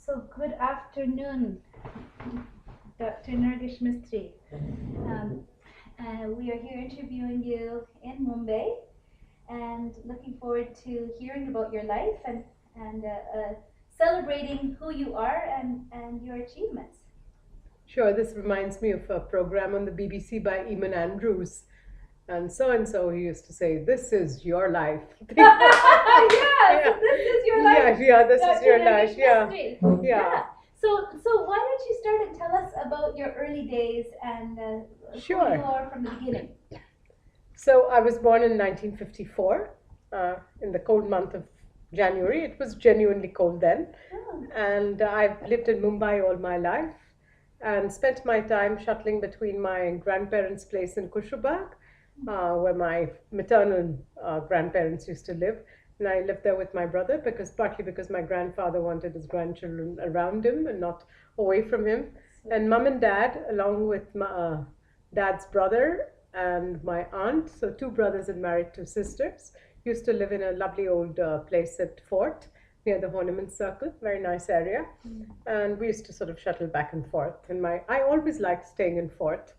So good afternoon, Dr. Nerges Mistry. We are here interviewing you in Mumbai and looking forward to hearing about your life and celebrating who you are and your achievements. Sure, this reminds me of a program on the BBC by Eamon Andrews. And so he used to say, "This is your life." Yeah, so Yeah, this is your yeah, life, yeah, this is Dr. your Nerges life. Yeah, Mistry. yeah, So why don't you start and tell us about your early days and who you sure. are from the beginning? So I was born in 1954 in the cold month of January. It was genuinely cold then. Oh. And I've lived in Mumbai all my life and spent my time shuttling between my grandparents' place in Kushubag, where my maternal grandparents used to live. And I lived there with my brother partly because my grandfather wanted his grandchildren around him and not away from him. And mum and dad, along with my dad's brother and my aunt, so two brothers and married two sisters, used to live in a lovely old place at Fort near the Horniman Circle, very nice area. And we used to sort of shuttle back and forth. And I always liked staying in Fort,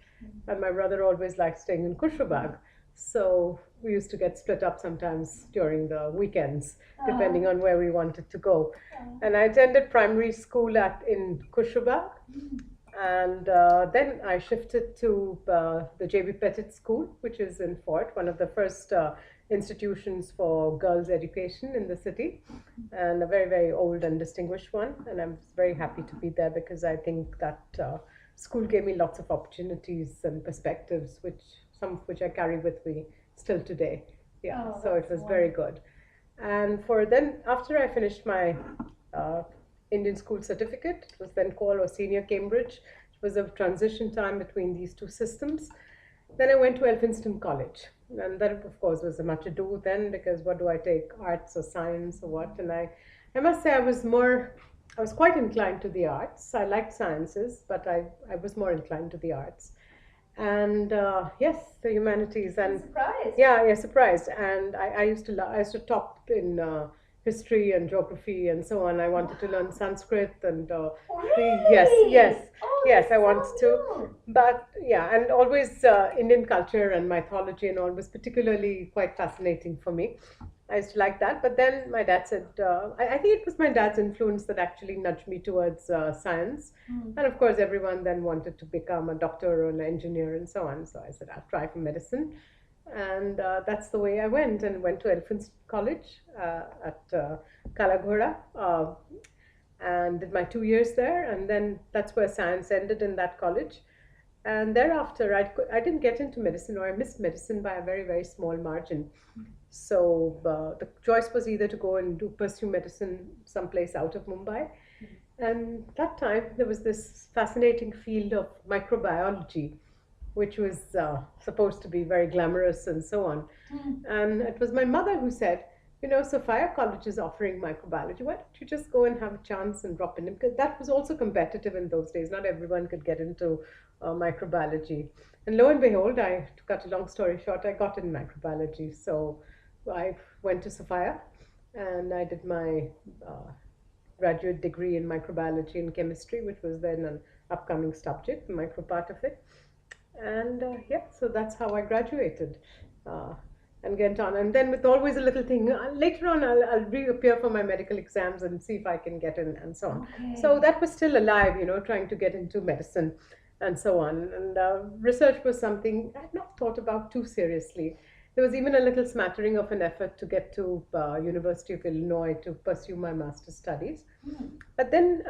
and my brother always liked staying in Kushubag. So we used to get split up sometimes during the weekends, depending on where we wanted to go. And I attended primary school in Kushubag, and then I shifted to the J.B. Pettit School, which is in Fort, one of the first institutions for girls' education in the city, and a very, very old and distinguished one. And I'm very happy to be there because I think that school gave me lots of opportunities and perspectives, some of which I carry with me still today. Yeah, so it was very good. And after I finished my Indian school certificate, it was then called, or senior Cambridge. It was a transition time between these two systems. Then I went to Elphinstone College, and that, of course, was a much ado then, because what do I take, arts or science or what? And I must say I was quite inclined to the arts. I liked sciences, but I was more inclined to the arts. And yes, the humanities. And surprised. Yeah, surprised. And I used to top in history and geography and so on. I wanted to learn Sanskrit and Really? yes, I that's wanted so to. new. But yeah, and always Indian culture and mythology and all was particularly quite fascinating for me. I used to like that. But then my dad said, I think it was my dad's influence that actually nudged me towards science. And of course, everyone then wanted to become a doctor or an engineer and so on. So I said, I'll try for medicine. And that's the way I went, and went to Elphinstone College at Kalaghoda, and did my 2 years there. And then that's where science ended in that college. And thereafter, I didn't get into medicine, or I missed medicine by a very, very small margin. So the choice was either to go and pursue medicine someplace out of Mumbai. And that time, there was this fascinating field of microbiology, which was supposed to be very glamorous and so on. And it was my mother who said, Sophia College is offering microbiology. Why don't you just go and have a chance and drop in? Because that was also competitive in those days. Not everyone could get into microbiology. And lo and behold, to cut a long story short, I got in microbiology. So I went to Sophia and I did my graduate degree in microbiology and chemistry, which was then an upcoming subject, the micro part of it. And so that's how I graduated and went on. And then with always a little thing, later on I'll reappear for my medical exams and see if I can get in and so on. Okay. So that was still alive, trying to get into medicine and so on. And research was something I had not thought about too seriously. There was even a little smattering of an effort to get to University of Illinois to pursue my master's studies. But then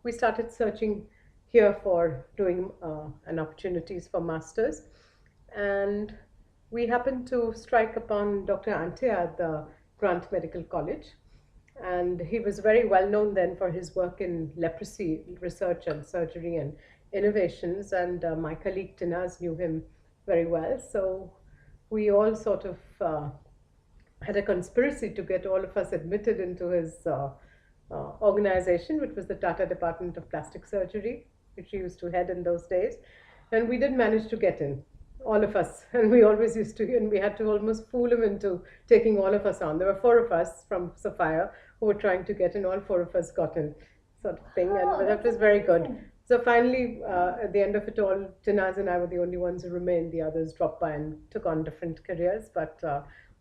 we started searching here for doing an opportunities for masters, and we happened to strike upon Dr. Antia at the Grant Medical College, and he was very well known then for his work in leprosy research and surgery and innovations, and my colleague Tinaz knew him very well. So we all sort of had a conspiracy to get all of us admitted into his organization, which was the Tata Department of Plastic Surgery, which he used to head in those days. And we did manage to get in, all of us. And we always used to, and we had to almost fool him into taking all of us on. There were 4 of us from Sophia who were trying to get in, all 4 of us got in. sort of thing, and Wow, that that's was very good. amazing. So finally, at the end of it all, Tanaz and I were the only ones who remained. The others dropped by and took on different careers, but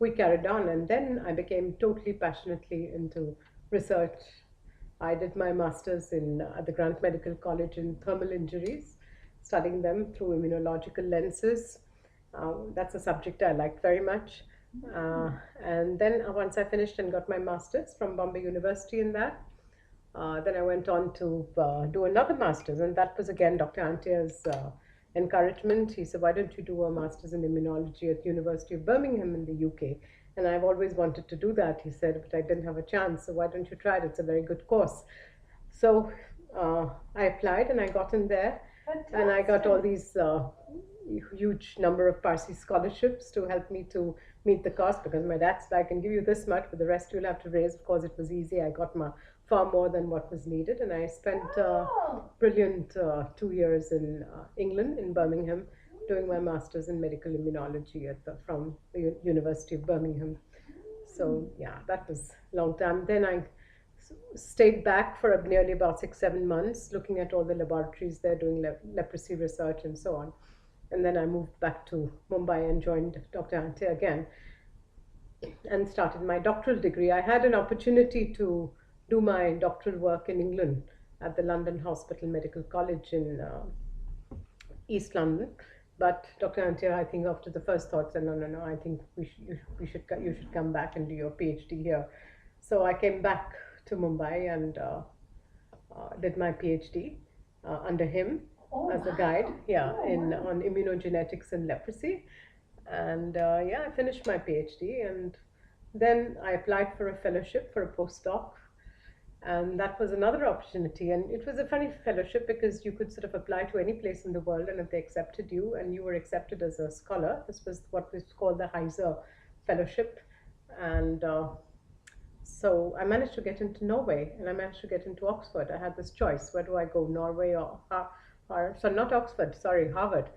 we carried on. And then I became totally passionately into research. I did my master's in at the Grant Medical College in thermal injuries, studying them through immunological lenses. That's a subject I liked very much. Uh, Mm. and then once I finished and got my master's from Bombay University in that, then I went on to do another master's, and that was again Dr. Antia's encouragement. He said, "Why don't you do a master's in immunology at University of Birmingham in the UK?" And I've always wanted to do that, he said, but I didn't have a chance. So why don't you try it? It's a very good course. So I applied and I got in there, and I got all Fantastic. these huge number of Parsi scholarships to help me to meet the cost, because my dad said, I can give you this much, but the rest you'll have to raise. Of course, it was easy. I got far more than what was needed, and I spent Wow. brilliant 2 years in England, in Birmingham, doing my master's in medical immunology from the University of Birmingham. Mm. So yeah, that was a long time. Then I stayed back for nearly about 6 7 months, looking at all the laboratories there, doing leprosy research and so on. And then I moved back to Mumbai and joined Dr. Ante again and started my doctoral degree. I had an opportunity to do my doctoral work in England at the London Hospital Medical College in East London. But Dr. Antia, I think after the first thought said, no, no, no, I think you should come back and do your PhD here. So I came back to Mumbai and did my PhD under him Oh, as a guide, wow. yeah, Oh, in wow. on immunogenetics and leprosy. And yeah, I finished my PhD, and then I applied for a fellowship for a postdoc, and that was another opportunity. And it was a funny fellowship because you could sort of apply to any place in the world, and if they accepted you and you were accepted as a scholar, this was what was called the Heiser Fellowship. And so I managed to get into Norway, and I managed to get into Oxford. I had this choice: where do I go, Norway or so not Oxford, sorry, Harvard,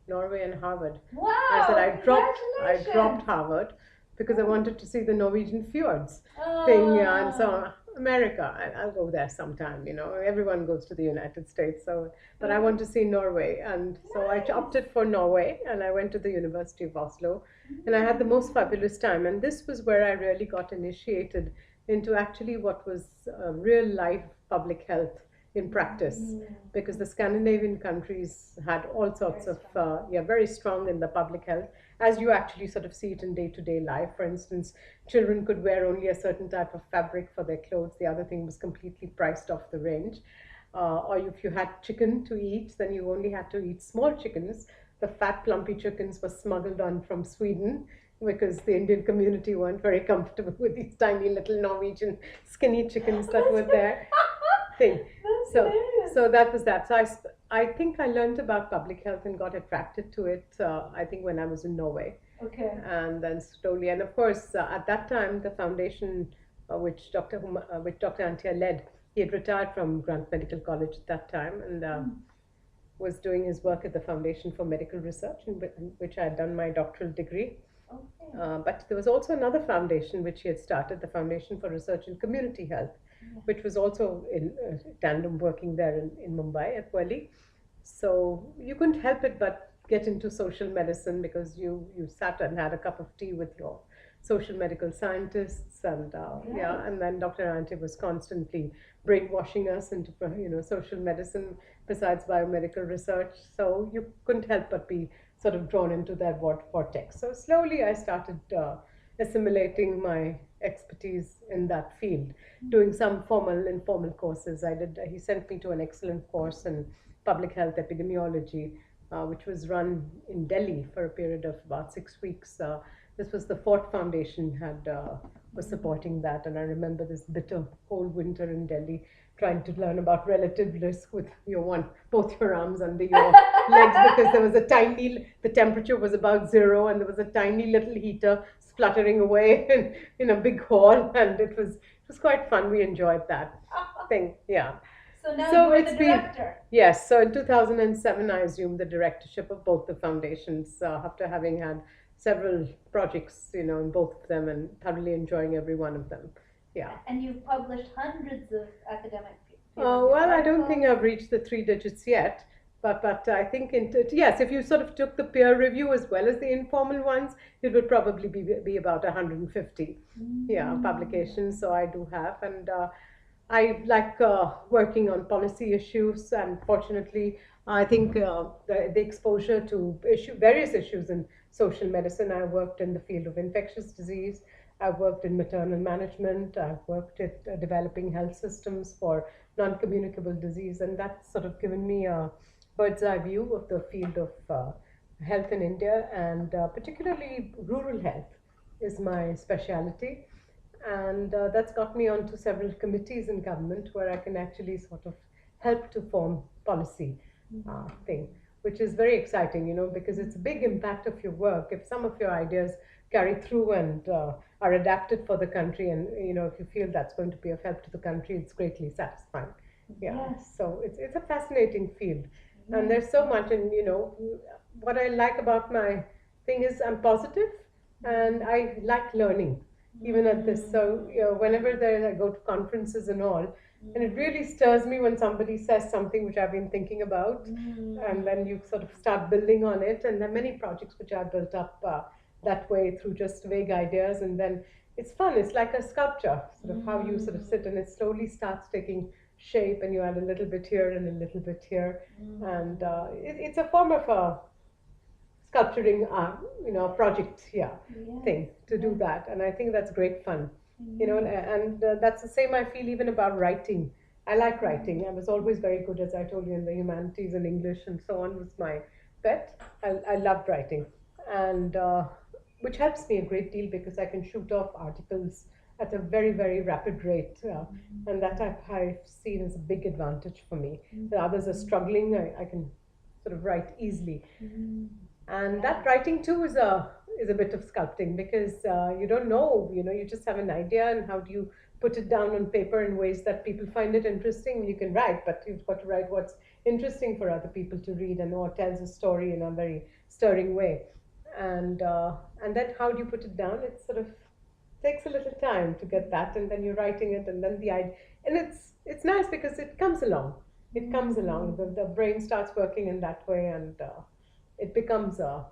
Norway and Harvard. I said Wow, I dropped congratulations. Harvard because I Oh, wanted to see the Norwegian fjords thing, yeah, and oh, so America, I'll go there sometime. Everyone goes to the United States, so but I okay. want to see Norway, and so I Nice. opted for Norway, and I went to the University of Oslo, and I had the Mm. most fabulous time. And this was where I really got initiated into actually what was real life public health in practice, Mm. because the Scandinavian countries had all sorts Very of, strong. yeah, very strong in the public health, as you actually sort of see it in day to day life. For instance, children could wear only a certain type of fabric for their clothes, the other thing was completely priced off the range. Or if you had chicken to eat, then you only had to eat small chickens. The fat, plumpy chickens were smuggled on from Sweden because the Indian community weren't very comfortable with these tiny little Norwegian skinny chickens that That's were there thing. that's So, hilarious. so that was that. So I think I learned about public health and got attracted to it. I think when I was in Norway, Okay. and then slowly, and of course, at that time, the foundation which Dr. Antia led, he had retired from Grant Medical College at that time, and Mm. was doing his work at the Foundation for Medical Research, in which I had done my doctoral degree. Okay. But there was also another foundation which he had started, the Foundation for Research in Community Health, Yeah. which was also in tandem working there in Mumbai at Worli. So you couldn't help it but get into social medicine because you sat and had a cup of tea with your social medical scientists, and Right. yeah, and then Dr. Ante was constantly brainwashing us into social medicine besides biomedical research. So you couldn't help but be sort of drawn into that vortex. So slowly I started assimilating my expertise in that field, doing some formal, informal courses. He sent me to an excellent course in public health epidemiology, which was run in Delhi for a period of about 6 weeks. This was the Fort Foundation was supporting that, and I remember this bitter cold winter in Delhi, trying to learn about relative risk with both your arms under your legs, because the temperature was about zero, and there was a tiny little heater spluttering away in a big hall, and it was quite fun. We enjoyed that thing, yeah. So now So you're it's the been, director. yes. So in 2007, I assumed the directorship of both the foundations after having had several projects, in both of them, and thoroughly enjoying every one of them. Yeah. And you've published hundreds of academic your Well, I don't think articles? I've reached the three digits yet, but I think yes, if you sort of took the peer review as well as the informal ones, it would probably be about 150, yeah, Mm. publications. So I do have, and I like working on policy issues, and fortunately, I think the exposure to various issues in social medicine. I worked in the field of infectious disease. I've worked in maternal management. I've worked at developing health systems for non-communicable disease, and that's sort of given me a bird's eye view of the field of health in India, and particularly rural health is my specialty. And that's got me onto several committees in government where I can actually sort of help to form policy thing, which is very exciting, because it's a big impact of your work. If some of your ideas carry through and are adapted for the country, and if you feel that's going to be of help to the country, it's greatly satisfying. Yeah, Yes, so it's a fascinating field, and yes, there's so yes. much. And what I like about my thing is I'm positive, and I like learning even at this. So, whenever I go to conferences and all, and it really stirs me when somebody says something which I've been thinking about, and then you sort of start building on it. And there are many projects which I've built up that way through just vague ideas, and then it's fun. It's like a sculpture, sort of how you sort of sit, and it slowly starts taking shape, and you add a little bit here and a little bit here, and it's a form of a sculpturing a project, yeah, Yes, thing to do yes, that. And I think that's great fun, yes. and that's the same I feel even about writing. I like writing. I was always very good, as I told you, in the humanities, and English and so on was my pet. I loved writing, and which helps me a great deal because I can shoot off articles at a very, very rapid rate, and that I've seen as a big advantage for me. The others are struggling, I can sort of write easily. And Yeah. that writing too is a bit of sculpting, because you don't know, you just have an idea, and how do you put it down on paper in ways that people find it interesting. You can write, but you've got to write what's interesting for other people to read, and or tells a story in a very stirring way. And then how do you put it down? It sort of takes a little time to get that, and then you're writing it, and then the idea, and it's nice because it comes along. It comes along. The brain starts working in that way, and it becomes a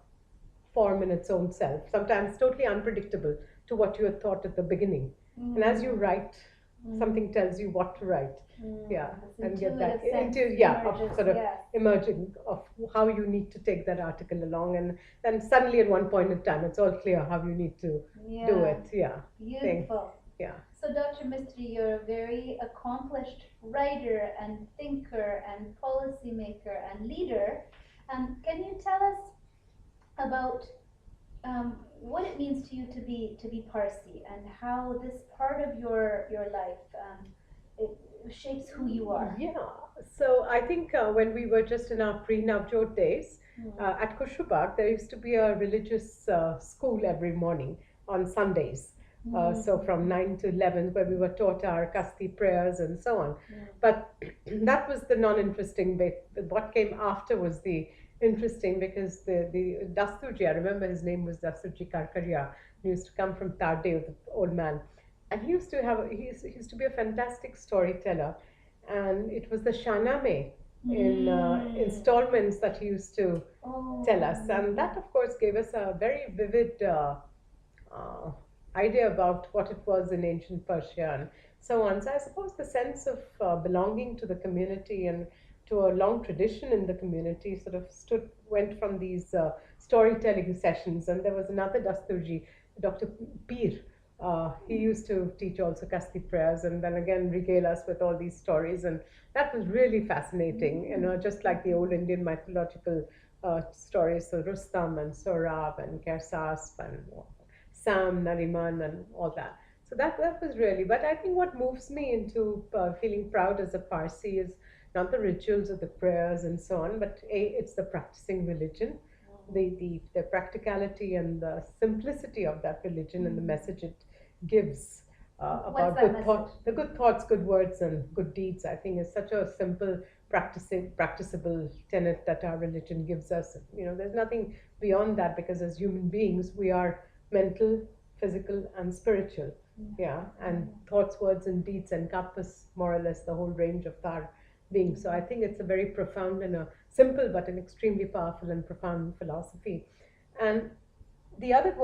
form in its own self, sometimes totally unpredictable to what you had thought at the beginning. And as you Mm, write, something tells you what to write. Yeah, this and get that intuitive sense into, yeah, of emerges, sort of yes. emerging of how you need to take that article along, and then suddenly at one point in time, it's all clear how you need to do Yeah, it. Yeah, thing. beautiful. Yeah. So, Dr. Mistry, you're a very accomplished writer and thinker and policymaker and leader. Can you tell us about what it means to you to be Parsi and how this part of your life it shapes who you are? Yeah, so I think when we were just in our pre-Navjot days at Kushubak, there used to be a religious school every morning on Sundays. So from 9 to 11, where we were taught our Kasti prayers and so on. But that was the non-interesting bit. What came after was the interesting, because the Dasturji, I remember his name was Dasturji Karkaria, he used to come from Tarde, the old man, and he used to be a fantastic storyteller, and it was the Shahnameh in installments that he used to tell us, and that of course gave us a very vivid uh, idea about what it was in ancient Persia and so on. So I suppose the sense of belonging to the community and to a long tradition in the community sort of went from these storytelling sessions. And there was another Dasturji, Dr. Peer. He used to teach also Kasti prayers, and then again regale us with all these stories, and that was really fascinating. Just like the old Indian mythological stories, so Rustam and Saurabh and Kersasp and Sam, Nariman, and all that. So that was really, but I think what moves me into feeling proud as a Parsi is not the rituals or the prayers and so on, but it's the practicing religion, the practicality and the simplicity of that religion and the message it gives What's about that good message? thought, the good thoughts, good words, and good deeds. I think is such a simple, practicable tenet that our religion gives us. There's nothing beyond that, because as human beings, we are mental, physical and spiritual. Yeah, and thoughts, words, and deeds encompass more or less the whole range of our being. So I think it's a very profound and a simple but an extremely powerful and profound philosophy. And the other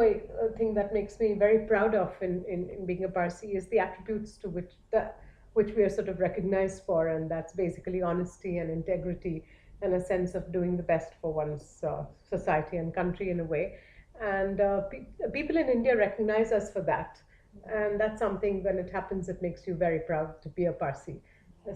thing that makes me very proud of in being a Parsi is the attributes to which we are sort of recognized for, and that's basically honesty and integrity and a sense of doing the best for one's society and country in a way. And people in India recognize us for that, and that's something when it happens, it makes you very proud to be a Parsi.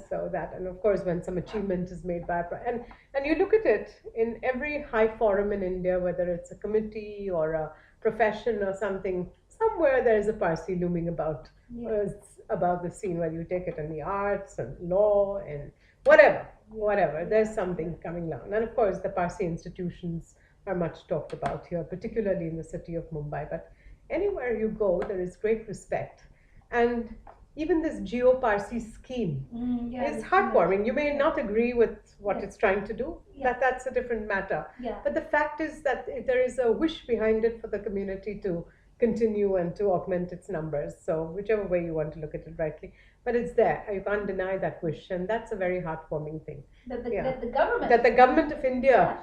So that, and of course, when some achievement is made by and you look at it in every high forum in India, whether it's a committee or a profession or something, somewhere there is a Parsi looming about the scene, whether you take it in the arts and law and whatever, there's something coming along. And of course, the Parsi institutions are much talked about here, particularly in the city of Mumbai. But anywhere you go, there is great respect. And even this Geo Parsi scheme is heartwarming. You may not agree with what it's trying to do, that's a different matter. But the fact is that there is a wish behind it for the community to continue and to augment its numbers. So whichever way you want to look at it rightly, but it's there. You can't deny that wish, and that's a very heartwarming thing. That the government of India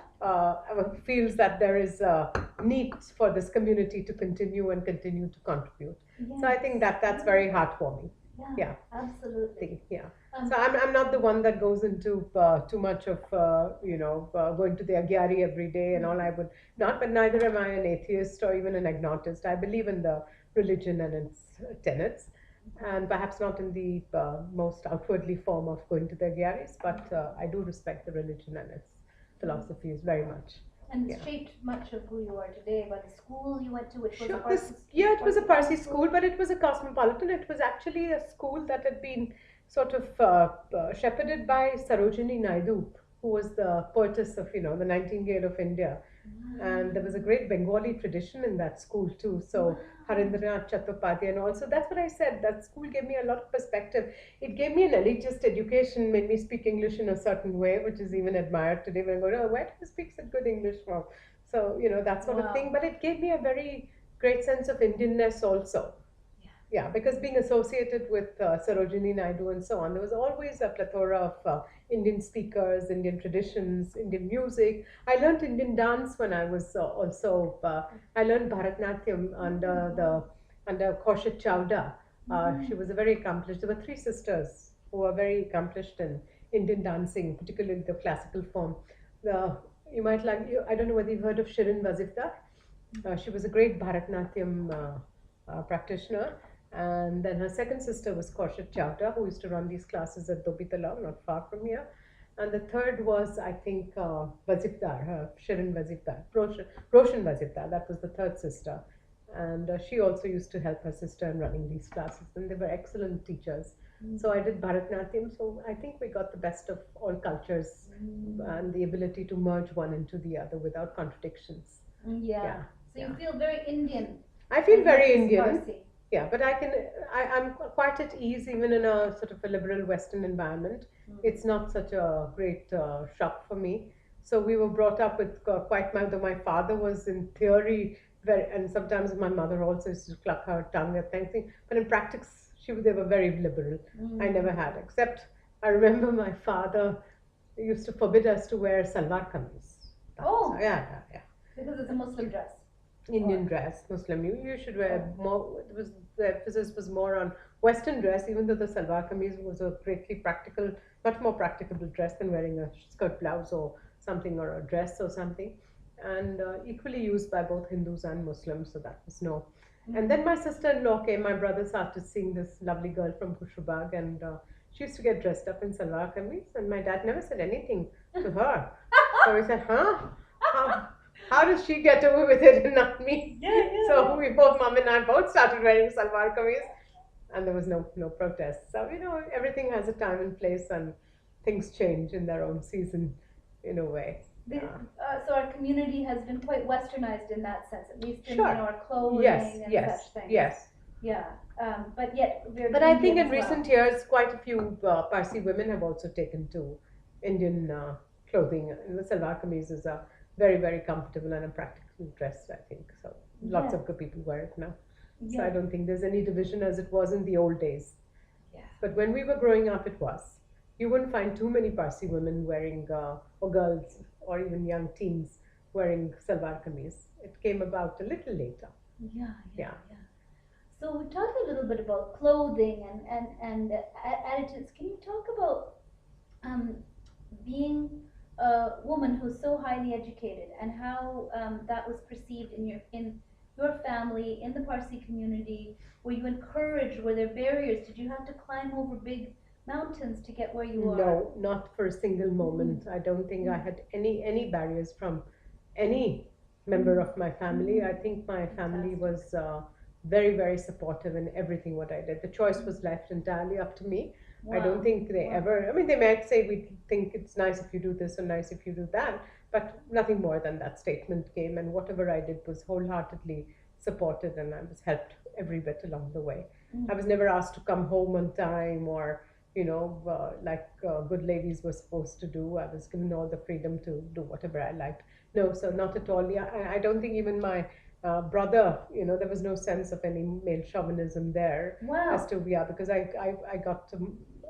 feels that there is a need for this community to continue and continue to contribute. So I think that's very heartwarming. Yeah, absolutely. Yeah. So I'm not the one that goes into too much of going to the Agyari every day and all. I would not, but neither am I an atheist or even an agnotist. I believe in the religion and its tenets, and perhaps not in the most outwardly form of going to the Agyaris, but I do respect the religion and its philosophies very much. And it shaped much of who you are today by the school you went to, which was Sure. a Parsi school. Yeah, it was a Parsi school, but it was a cosmopolitan. It was actually a school that had been sort of shepherded by Sarojini Naidu, who was the poetess of, the Nightingale of India. And there was a great Bengali tradition in that school too. So Harindranath Chattopadhyay, and also that's what I said. That school gave me a lot of perspective. It gave me an elitist education, made me speak English in a certain way, which is even admired today. When I go, oh, where do you speak such good English from? So that sort of thing. But it gave me a very great sense of Indianness also. Yeah, because being associated with Sarojini Naidu and so on, there was always a plethora of Indian speakers, Indian traditions, Indian music. I learned Indian dance when I was I learned Bharatnatyam under Kaushik Chawda. She was a very accomplished. There were three sisters who were very accomplished in Indian dancing, particularly the classical form. You might I don't know whether you've heard of Shirin Vazifdar. She was a great Bharatnatyam practitioner. And then her second sister was Kaushik Chawda, who used to run these classes at Dobi Talab, not far from here. And the third was, I think, Vazifdar, Shirin Vazifdar, Roshan Vazifdar. That was the third sister. And she also used to help her sister in running these classes. And they were excellent teachers. So I did Bharatnatyam. So I think we got the best of all cultures and the ability to merge one into the other without contradictions. So you feel very Indian. I feel very Indian. Parsi. Yeah, but I'm quite at ease even in a sort of a liberal Western environment. It's not such a great shock for me. So we were brought up with though my father was in theory and sometimes my mother also used to cluck her tongue at anything, but in practice they were very liberal. I never had, except I remember my father used to forbid us to wear salwar kameez. Yeah. Because it's a Muslim dress. Indian dress, Muslim. You should wear more. The emphasis was more on Western dress, even though the salwar kameez was a greatly practical, much more practicable dress than wearing a skirt blouse or something, or a dress or something, and equally used by both Hindus and Muslims. So that was no. And then my sister-in-law came. My brother started seeing this lovely girl from Kushubag, and she used to get dressed up in salwar kameez, and my dad never said anything to her. So he said, "Huh? How does she get away with it and not me?" So we both, mom and I, both started wearing salwar kameez, and there was no protest. So everything has a time and place, and things change in their own season, in a way. So our community has been quite westernized in that sense, at least in our clothing and such things. Yes. Yeah, but yet we're. But I think in recent years, quite a few Parsi women have also taken to Indian clothing. And the salwar kameez is a very, very comfortable and a practical dress, I think. So lots of good people wear it now. So I Yeah. don't think there's any division as it was in the old days. Yeah. But when we were growing up, it was. You wouldn't find too many Parsi women wearing, or girls, or even young teens wearing salwar kameez. It came about a little later. Yeah. Yeah. Yeah. Yeah. So we talked a little bit about clothing and attitudes. Can you talk about um, being a woman who's so highly educated and how that was perceived in your family, in the Parsi community? Were you encouraged? Were there barriers? Did you have to climb over big mountains to get where you are? No, not for a single Mm, moment. I don't think I mm, had any barriers from any member mm, of my family. mm. I think my family Fantastic. was very, very supportive in everything what I did. The choice Mm. was left entirely up to me. I don't Wow. think they Wow. ever, I mean, they might say we think it's nice if you do this or nice if you do that, but nothing more than that statement came. And whatever I did was wholeheartedly supported, and I was helped every bit along the way. Mm. I was never asked to come home on time or like good ladies were supposed to do. I was given all the freedom to do whatever I liked. No, so not at all. Yeah, I don't think even my brother, there was no sense of any male chauvinism there as Wow. to, yeah, because I got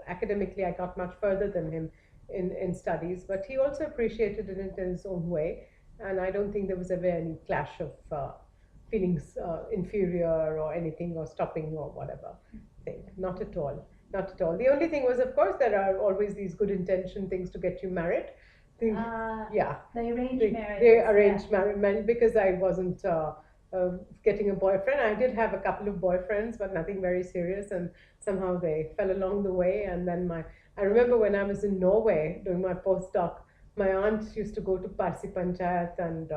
academically, I got much further than him in studies, but he also appreciated it in his own way. And I don't think there was ever any clash of feelings inferior or anything or stopping or whatever thing. Not at all. Not at all. The only thing was, of course, there are always these good intention things to get you married. The, Uh, yeah, the arranged they marriages. Yeah. arranged marriage because I wasn't getting a boyfriend. I did have a couple of boyfriends, but nothing very serious, and somehow they fell along the way. And then I remember when I was in Norway doing my postdoc, my aunt used to go to Parsi Panchayat and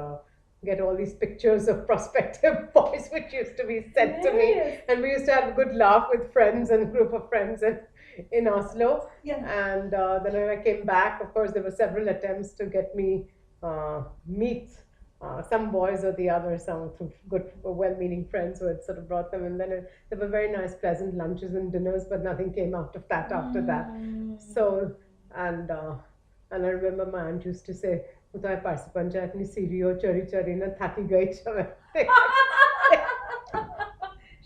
get all these pictures of prospective boys, which used to be sent to me, Hilarious. and we used to have a good laugh with friends and group of friends in Oslo. Yeah. And then when I came back, of course, there were several attempts to get me meet some boys or the other, some through good, well-meaning friends who had sort of brought them. And then there were very nice, pleasant lunches and dinners, but nothing came out of that after that. Mm. So, and uh, and I remember my aunt used to say, "Utai parsi panchayat ni seriyo chari chari na thaki gai chave."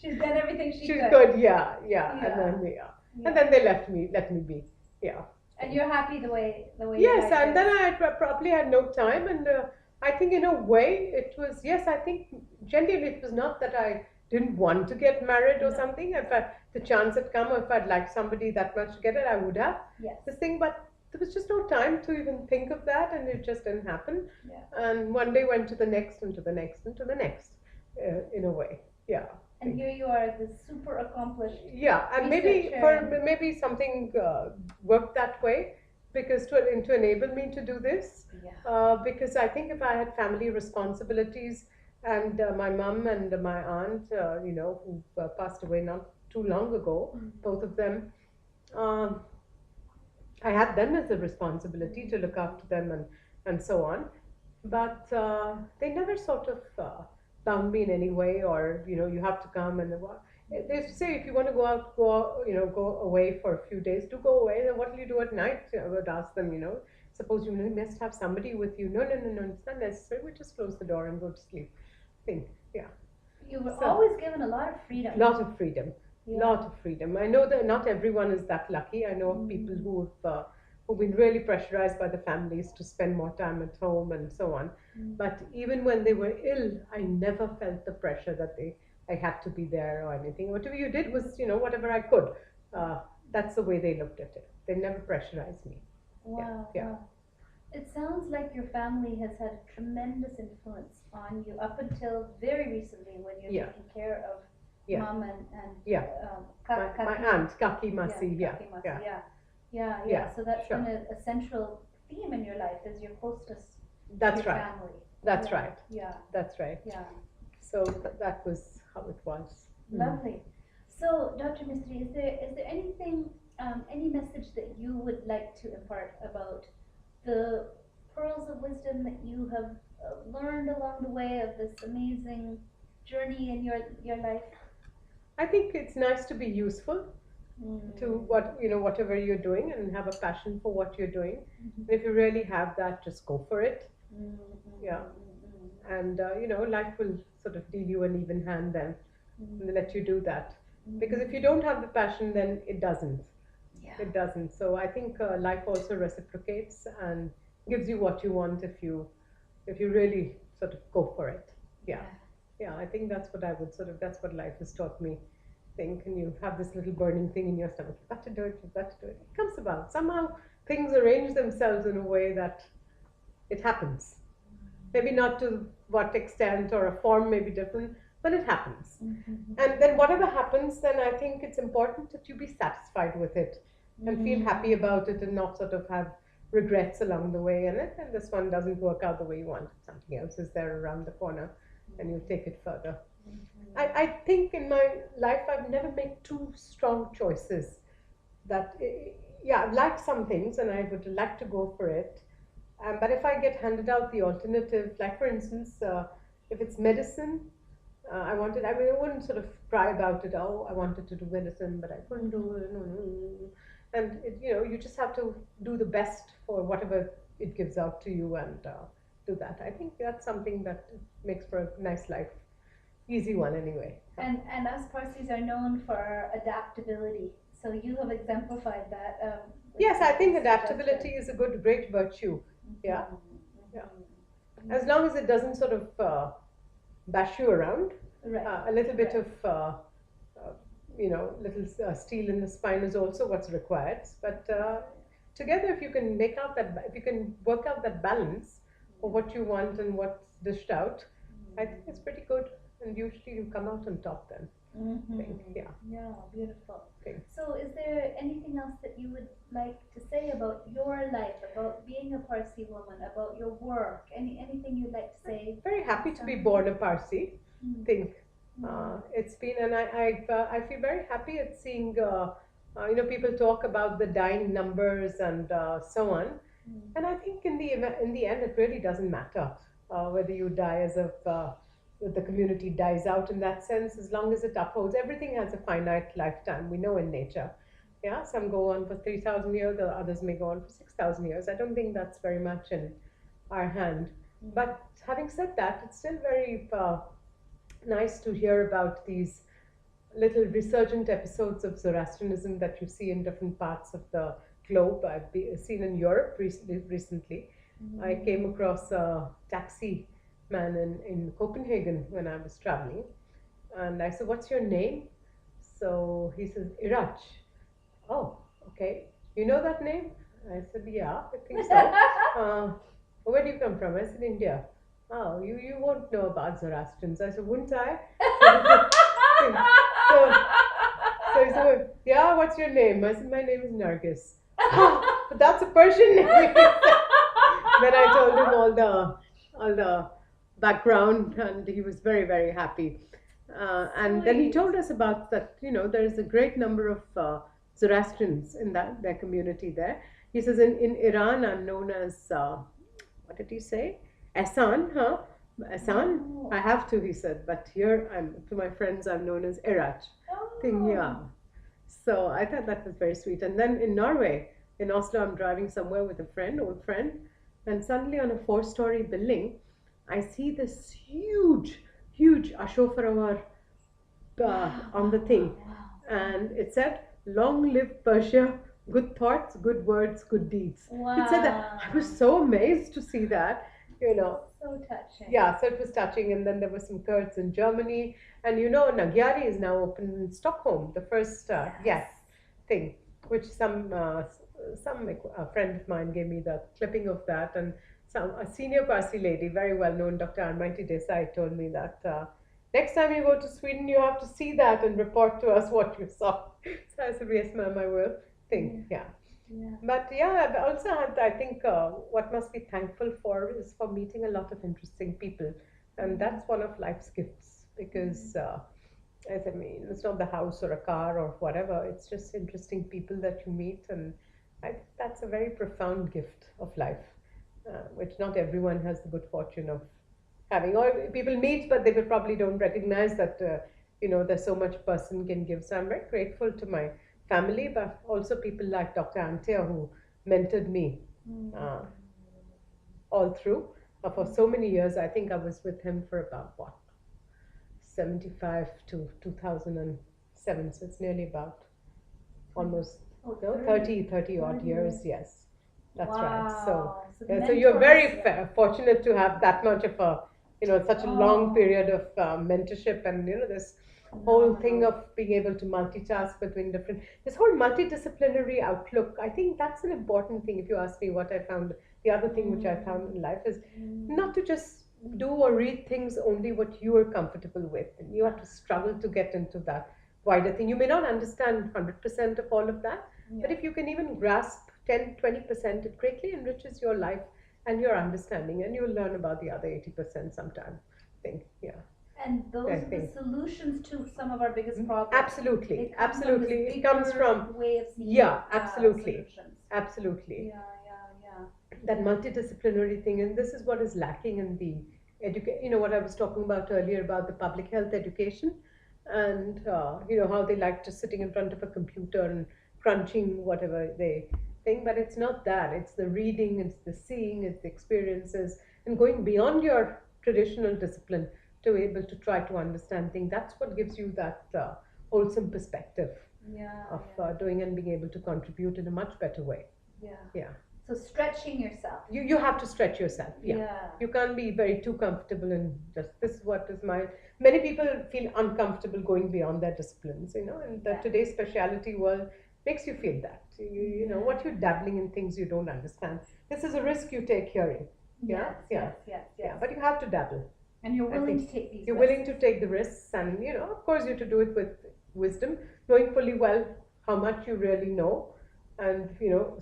She's done everything she She's could. good, yeah, yeah. And Yeah. then Yeah. and then they let me be, yeah. And you're happy the way your Yes, life and then is. I probably had no time, and I think in a way it was, yes, I think genuinely it was not that I didn't want to get married or No. something. If the chance had come, or if I'd liked somebody that much to get it, I would have Yes. this thing, but there was just no time to even think of that, and it just didn't happen. Yeah. And one day went to the next, and to the next, and to the next, in a way, yeah. And here you are, this super accomplished Yeah, and maybe researcher. maybe something worked that way because to enable me to do this. Yeah. Because I think if I had family responsibilities and my mum and my aunt, who passed away not too long ago, Mm. both of them, um, I had them as a responsibility to look after them and so on. But they never sort of bound me in any way, or you have to come and they used to say if you want to go out, go away for a few days, do go away. Then what will you do at night? I would ask them, suppose you must have somebody with you. No, no, no, no, it's not necessary. We just close the door and go to sleep. Think, yeah. You were So always given a lot of freedom. lot of freedom, Yeah. lot of freedom. I know that not everyone is that lucky. I know of people who've been really pressurized by the families to spend more time at home and so on. Mm. But even when they were ill, I never felt the pressure that I had to be there or anything. Whatever you did was, whatever I could. That's the way they looked at it. They never pressurized me. Yeah, Wow, yeah, wow. It sounds like your family has had a tremendous influence on you up until very recently when you're yeah, taking care of yeah, mom and yeah. My Kaki. aunt, Kaki Masi, yeah, Kaki Masi, yeah, yeah. Yeah, yeah. yeah, So that's sure. been a central theme in your life is your closeness to That's your right. family. That's Yeah, right. yeah, That's right. yeah. So that was how it was. Lovely. So, Dr. Mistry, is there anything, any message that you would like to impart about the pearls of wisdom that you have learned along the way of this amazing journey in your life? I think it's nice to be useful to Mm. whatever you're doing and have a passion for what you're doing. Mhm. And if you really have that, just go for it. Mm, mm, Yeah, mm, mm, and life will sort of deal you an even hand then. and they let you do that. Because Mhm. if you don't have the passion, then it doesn't. Yeah. It doesn't. So I think life also reciprocates and gives you what you want if you really sort of go for it. Yeah. Yeah. Yeah, I think that's what I would sort of, that's what life has taught me. Think, and you have this little burning thing in your stomach. You've got to do it, you've got to do it. It comes about. Somehow things arrange themselves in a way that it happens. Maybe not to what extent or a form may be different, but it happens. Mhm. And then whatever happens, then I think it's important that you be satisfied with it and feel happy Mm. about it and not sort of have regrets along the way in it. And this one doesn't work out the way you want. Something else is there around the corner and you take it further. I think in my life I've never made two strong choices that, yeah, I like some things and I would like to go for it. But if I get handed out the alternative, like for instance, if it's medicine, I mean, I wouldn't sort of cry about it. Oh, I wanted to do medicine, but I couldn't do it. And you just have to do the best for whatever it gives out to you and do that. I think that's something that makes for a nice life, easy one anyway. And us Parsis are known for our adaptability. So you have exemplified that. Yes, I think this adaptability suggestion. is a great virtue. Yeah, yeah. Mhm. As long as it doesn't sort of bash you around, Right. a little bit Right. of little steel in the spine is also what's required. But together, if you can work out that balance of what you want and what's dished out, I think it's pretty good. And usually you come out on top then. I think, Mm-hmm. yeah. Yeah, beautiful. Okay. So, is there anything else that you would like to say about your life, about being a Parsi woman, about your work? Anything you'd like to say? Very happy to be Something? born a Parsi. Mm. Think Mm. it's been, and I feel very happy at seeing people talk about the dying numbers and so on. Mm. And I think in the end, it really doesn't matter whether you die as of the community dies out in that sense, as long as it upholds. Everything has a finite lifetime. We know in nature. Yeah, some go on for 3,000 years, or others may go on for 6,000 years. I don't think that's very much in our hand. Mm. But having said that, it's still very nice to hear about these little resurgent episodes of Zoroastrianism that you see in different parts of the globe. Seen in Europe recently. I came across a taxi man in Copenhagen when I was traveling, and I said, "What's your name?" So he says, "Iraj." Oh, okay. You know that name? I said, "Yeah, I think so." Where do you come from? I said, "India." Oh, you won't know about Zoroastrians. I said, "Wouldn't I?" So, so he said, "Yeah, what's your name?" I said, "My name is Nargis." But that's a Persian name. Then I told him all the background, and he was very very happy. And then he Sweet. told us about that. There is a great number of Zoroastrians in their community there. He says in Iran, I'm known as what did he say? Asan, huh? Asan. Oh. I have to, he said, but here to my friends, I'm known as Iraj. Thing, yeah. Oh. So I thought that was very sweet. And then in Norway, in Oslo, I'm driving somewhere with a friend, old friend, and suddenly on a four-story building, I see this huge Ashofar on the thing, and it said, "Long live Persia, good thoughts, good words, good deeds." It said that. I was so amazed to see that, you know. So touching. Yeah, so it was touching. And then there were some Kurds in Germany, and Nagyari is now open in Stockholm, the first Yes. thing, which some a friend of mine gave me the clipping of that, and a senior Parsi lady, very well known, Dr. Armaiti Desai, told me that next time you go to Sweden, you have to see that and report to us what you saw. So I said, "Yes, ma'am, I will." Think, yeah. Yeah. But yeah, I've also had, I think, what must be thankful for is for meeting a lot of interesting people. And that's one of life's gifts because, as I mean, it's not the house or a car or whatever, it's just interesting people that you meet. And I think that's a very profound gift of life, which not everyone has the good fortune of having. Or people meet, but they will probably don't recognize that, there's so much a person can give. So I'm very grateful to my family, but also people like Dr. Antia who mentored me uh, all through for so many years. I think I was with him for about what, 1975 to 2007, so it's nearly about almost Oh, no 30 odd years. Yes, that's right. So wow. So the yeah, so you're very mentor fortunate to have that much of a, such a long Oh, period of mentorship, and this whole thing phenomenal. of being able to multitask between different, this whole multidisciplinary outlook. I think that's an important thing. If you ask me what I found, the other thing which I found in life is not to just do or read things only what you are comfortable with. And you have to struggle to get into that wider thing. You may not understand 100% of all of that, but Yeah. if you can even grasp 10-20%, it greatly enriches your life and your understanding, and you'll learn about the other 80% sometime. I think, yeah. And those I are the think solutions to some of our biggest problems. absolutely, They come from absolutely. this It comes bigger from, way of seeing yeah, absolutely, solutions. absolutely. Yeah, yeah, That multidisciplinary thing, and this is what is lacking in the what I was talking about earlier about the public health education, and how they like just sitting in front of a computer and crunching whatever they think, but it's not that. It's the reading, it's the seeing, it's the experiences, and going beyond your traditional discipline to be able to try to understand things. That's what gives you that wholesome perspective yeah, of yeah, doing and being able to contribute in a much better way. yeah. Yeah. So stretching yourself. You have to stretch yourself. Yeah. Yeah. You can't be very too comfortable in just this is what is my, many people feel uncomfortable going beyond their disciplines, and the Yeah. today's speciality world makes you feel that you know what you're dabbling in things you don't understand. This is a risk you take hearing. Yes, yes, yes, Yeah, yes. but you have to dabble. And you're I willing think to take these you're risks. willing to take the risks, and of course you have to do it with wisdom, knowing fully well how much you really know. And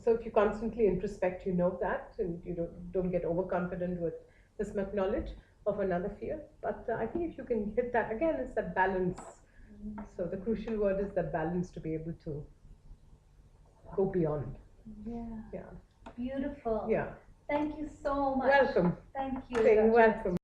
so if you constantly introspect, you know that, and you don't get overconfident with this much knowledge of another field. But I think if you can hit that again, it's that balance. So the crucial word is that balance, to be able to go beyond. Yeah. Yeah. Beautiful. Yeah. Thank you so much. Welcome. Thank you, Saying Dr. welcome.